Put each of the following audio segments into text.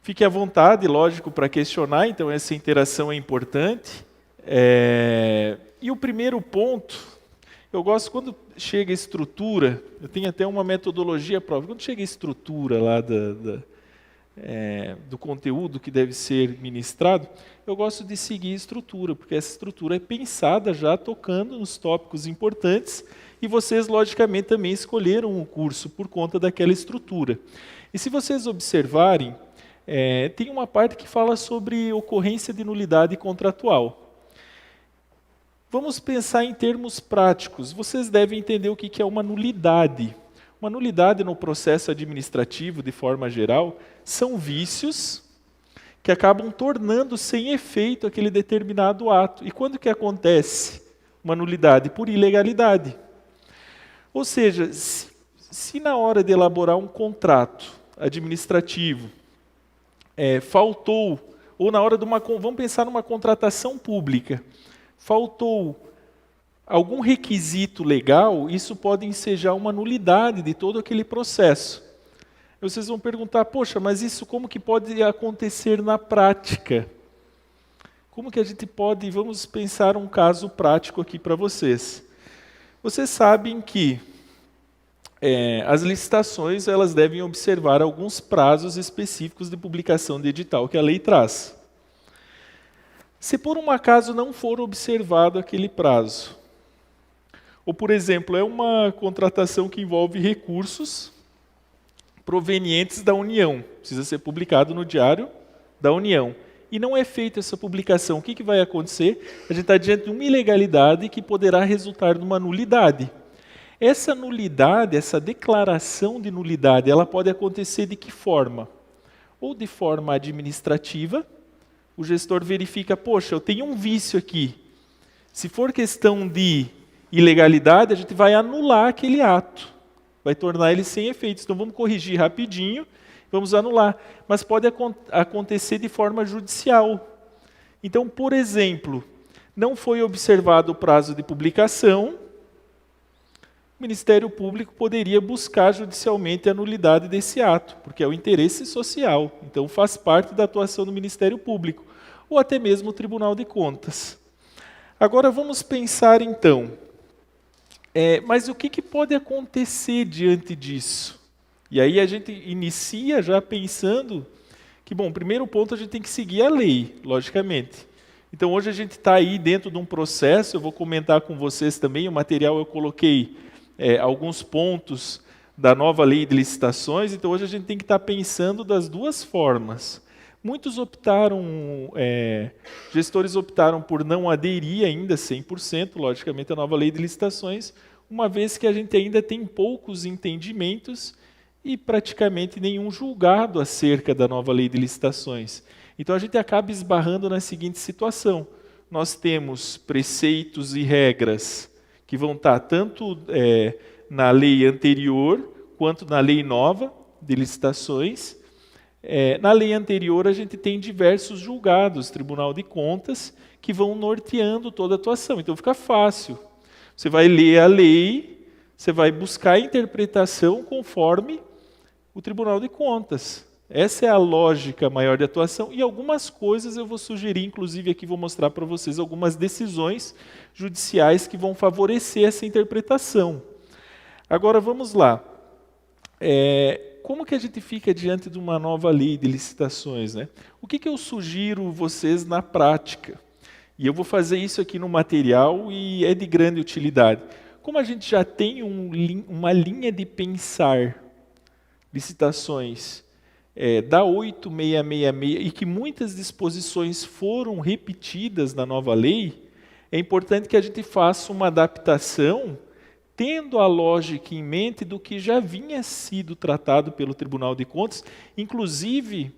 Fique à vontade, lógico, para questionar, então essa interação é importante. E o primeiro ponto, eu gosto quando chega a estrutura, eu tenho até uma metodologia própria, quando chega a estrutura lá do conteúdo que deve ser ministrado, eu gosto de seguir a estrutura, porque essa estrutura é pensada já tocando nos tópicos importantes, e vocês, logicamente, também escolheram o curso por conta daquela estrutura. E se vocês observarem, tem uma parte que fala sobre ocorrência de nulidade contratual. Vamos pensar em termos práticos. Vocês devem entender o que é uma nulidade. Uma nulidade no processo administrativo, de forma geral, são vícios que acabam tornando sem efeito aquele determinado ato. E quando que acontece uma nulidade? Por ilegalidade. Ou seja, se na hora de elaborar um contrato administrativo, faltou, ou na hora de vamos pensar numa contratação pública, faltou algum requisito legal, isso pode ensejar uma nulidade de todo aquele processo. Vocês vão perguntar, poxa, mas isso como que pode acontecer na prática? Como que a gente pode, vamos pensar um caso prático aqui para vocês. Vocês sabem que as licitações elas devem observar alguns prazos específicos de publicação de edital que a lei traz. Se por um acaso não for observado aquele prazo, ou por exemplo, é uma contratação que envolve recursos provenientes da União, precisa ser publicado no Diário da União, e não é feita essa publicação, o que vai acontecer? A gente está diante de uma ilegalidade que poderá resultar numa nulidade. Essa nulidade, essa declaração de nulidade, ela pode acontecer de que forma? Ou de forma administrativa, o gestor verifica, poxa, eu tenho um vício aqui. Se for questão de ilegalidade, a gente vai anular aquele ato, vai tornar ele sem efeitos. Então vamos corrigir rapidinho, vamos anular. Mas pode acontecer de forma judicial. Então, por exemplo, não foi observado o prazo de publicação, o Ministério Público poderia buscar judicialmente a nulidade desse ato, porque é o interesse social, então faz parte da atuação do Ministério Público, ou até mesmo o Tribunal de Contas. Agora vamos pensar então, mas o que pode acontecer diante disso? E aí a gente inicia já pensando que, bom, primeiro ponto a gente tem que seguir a lei, logicamente. Então hoje a gente está aí dentro de um processo, eu vou comentar com vocês também, o material eu coloquei alguns pontos da nova lei de licitações, então hoje a gente tem que estar pensando das duas formas. Muitos gestores optaram por não aderir ainda 100%, logicamente, à nova lei de licitações, uma vez que a gente ainda tem poucos entendimentos e praticamente nenhum julgado acerca da nova lei de licitações. Então a gente acaba esbarrando na seguinte situação: nós temos preceitos e regras que vão estar tanto na lei anterior quanto na lei nova de licitações. Na lei anterior a gente tem diversos julgados, Tribunal de Contas, que vão norteando toda a atuação. Então fica fácil. Você vai ler a lei, você vai buscar a interpretação conforme o Tribunal de Contas. Essa é a lógica maior de atuação, e algumas coisas eu vou sugerir, inclusive aqui vou mostrar para vocês algumas decisões judiciais que vão favorecer essa interpretação. Agora vamos lá. Como que a gente fica diante de uma nova lei de licitações, né? O que eu sugiro vocês na prática? E eu vou fazer isso aqui no material e é de grande utilidade. Como a gente já tem uma linha de pensar licitações da 8666 e que muitas disposições foram repetidas na nova lei, é importante que a gente faça uma adaptação tendo a lógica em mente do que já vinha sido tratado pelo Tribunal de Contas. Inclusive,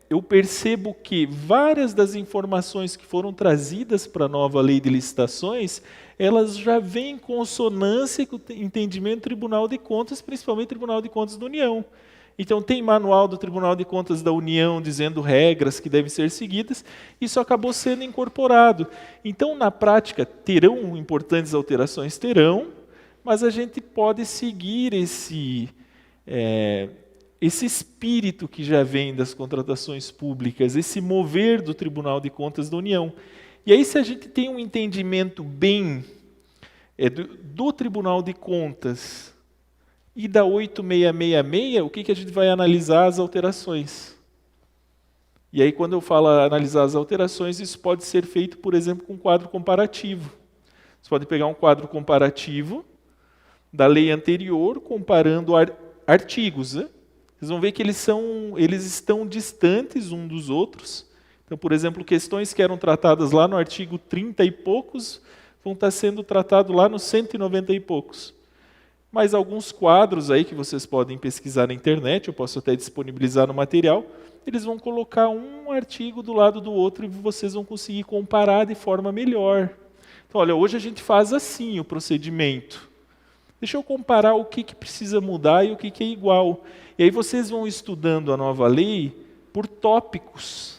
eu percebo que várias das informações que foram trazidas para a nova lei de licitações, elas já vêm em consonância com o entendimento do Tribunal de Contas, principalmente o Tribunal de Contas da União. Então tem manual do Tribunal de Contas da União dizendo regras que devem ser seguidas, isso acabou sendo incorporado. Então na prática terão importantes alterações, terão, mas a gente pode seguir esse espírito que já vem das contratações públicas, esse mover do Tribunal de Contas da União. E aí, se a gente tem um entendimento bem do Tribunal de Contas e da 8666, o que a gente vai analisar? As alterações. E aí, quando eu falo analisar as alterações, isso pode ser feito, por exemplo, com um quadro comparativo. Você pode pegar um quadro comparativo da lei anterior, comparando artigos, né? Vocês vão ver que eles estão distantes uns dos outros. Então, por exemplo, questões que eram tratadas lá no artigo 30 e poucos, vão estar sendo tratados lá no 190 e poucos. Mas alguns quadros aí que vocês podem pesquisar na internet, eu posso até disponibilizar no material, eles vão colocar um artigo do lado do outro e vocês vão conseguir comparar de forma melhor. Então, olha, hoje a gente faz assim o procedimento. Deixa eu comparar o que precisa mudar e o que é igual. E aí vocês vão estudando a nova lei por tópicos.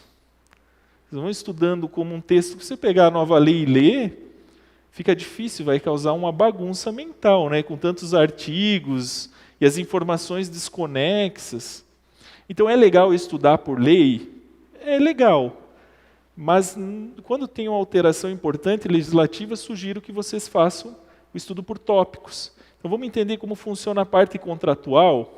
Vocês vão estudando como um texto. Se você pegar a nova lei e ler, fica difícil, vai causar uma bagunça mental, né? Com tantos artigos e as informações desconexas. Então é legal estudar por lei? É legal. Mas quando tem uma alteração importante legislativa, sugiro que vocês façam o estudo por tópicos. Então vamos entender como funciona a parte contratual.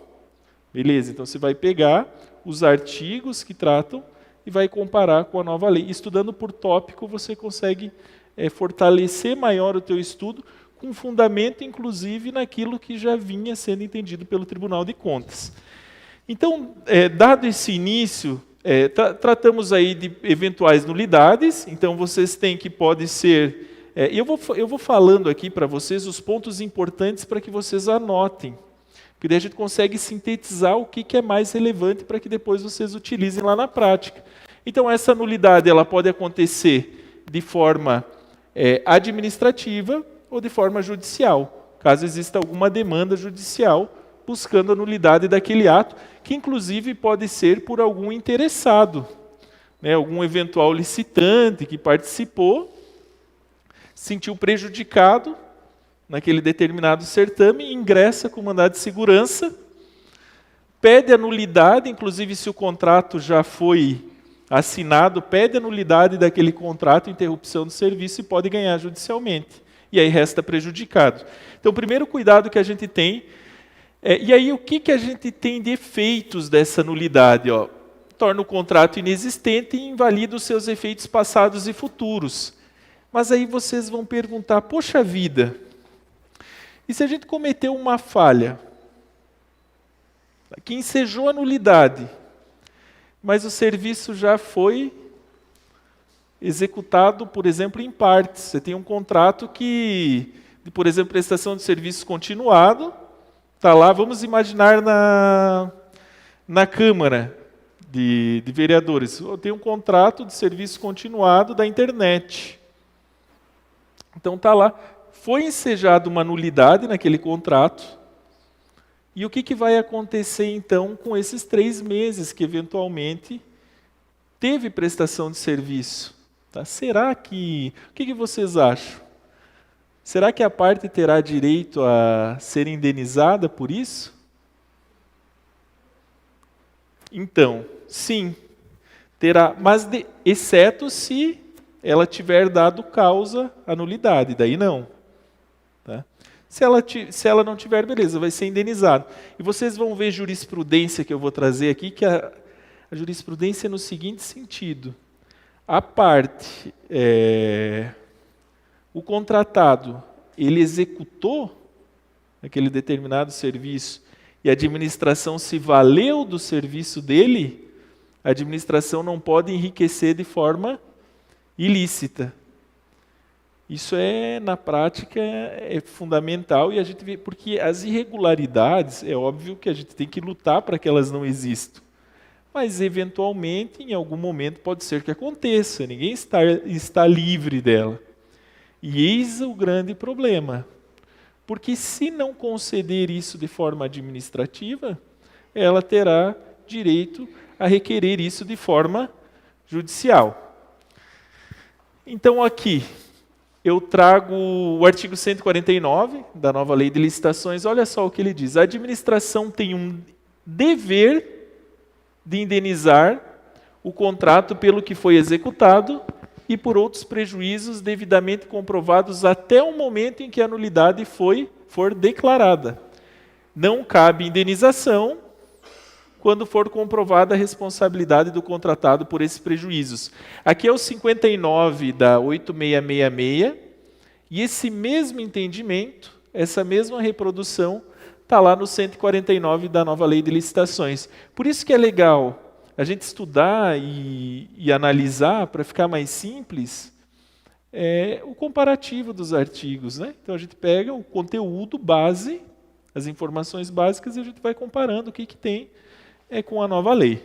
Beleza, então você vai pegar os artigos que tratam e vai comparar com a nova lei. Estudando por tópico, você consegue fortalecer maior o teu estudo, com fundamento, inclusive, naquilo que já vinha sendo entendido pelo Tribunal de Contas. Então, dado esse início, tratamos aí de eventuais nulidades. Então, vocês têm que pode ser... eu vou falando aqui para vocês os pontos importantes para que vocês anotem. Porque daí a gente consegue sintetizar o que é mais relevante para que depois vocês utilizem lá na prática. Então, essa nulidade ela pode acontecer de forma administrativa ou de forma judicial, caso exista alguma demanda judicial buscando a nulidade daquele ato, que inclusive pode ser por algum interessado, né, algum eventual licitante que participou, sentiu prejudicado naquele determinado certame, ingressa com mandado de segurança, pede a nulidade, inclusive se o contrato já foi assinado, pede a nulidade daquele contrato, interrupção do serviço e pode ganhar judicialmente. E aí resta prejudicado. Então, o primeiro cuidado que a gente tem e aí o que a gente tem de efeitos dessa nulidade? Torna o contrato inexistente e invalida os seus efeitos passados e futuros. Mas aí vocês vão perguntar, poxa vida, e se a gente cometeu uma falha, que ensejou a nulidade, mas o serviço já foi executado, por exemplo, em partes. Você tem um contrato que, por exemplo, prestação de serviço continuado, está lá, vamos imaginar na Câmara de Vereadores. Eu tenho um contrato de serviço continuado da internet. Então está lá, foi ensejada uma nulidade naquele contrato, e o que vai acontecer então com esses 3 meses que eventualmente teve prestação de serviço? Tá? Será que... O que vocês acham? Será que a parte terá direito a ser indenizada por isso? Então, sim, terá, mas exceto se ela tiver dado causa à nulidade, daí não. Tá? Se ela não tiver, beleza, vai ser indenizado. E vocês vão ver jurisprudência que eu vou trazer aqui, que a jurisprudência é no seguinte sentido. A parte, o contratado, ele executou aquele determinado serviço e a administração se valeu do serviço dele, a administração não pode enriquecer de forma ilícita. Isso na prática, é fundamental e a gente vê, porque as irregularidades, é óbvio que a gente tem que lutar para que elas não existam. Mas, eventualmente, em algum momento, pode ser que aconteça. Ninguém está livre dela. E eis o grande problema. Porque se não conceder isso de forma administrativa, ela terá direito a requerer isso de forma judicial. Então, aqui, eu trago o artigo 149 da nova lei de licitações. Olha só o que ele diz. A administração tem dever de indenizar o contrato pelo que foi executado e por outros prejuízos devidamente comprovados até o momento em que a nulidade for declarada. Não cabe indenização quando for comprovada a responsabilidade do contratado por esses prejuízos. Aqui é o 59 da 8666, e esse mesmo entendimento, essa mesma reprodução, está lá no 149 da nova Lei de Licitações. Por isso que é legal a gente estudar e analisar, para ficar mais simples, o comparativo dos artigos, né? Então a gente pega o conteúdo base, as informações básicas, e a gente vai comparando o que tem com a nova lei.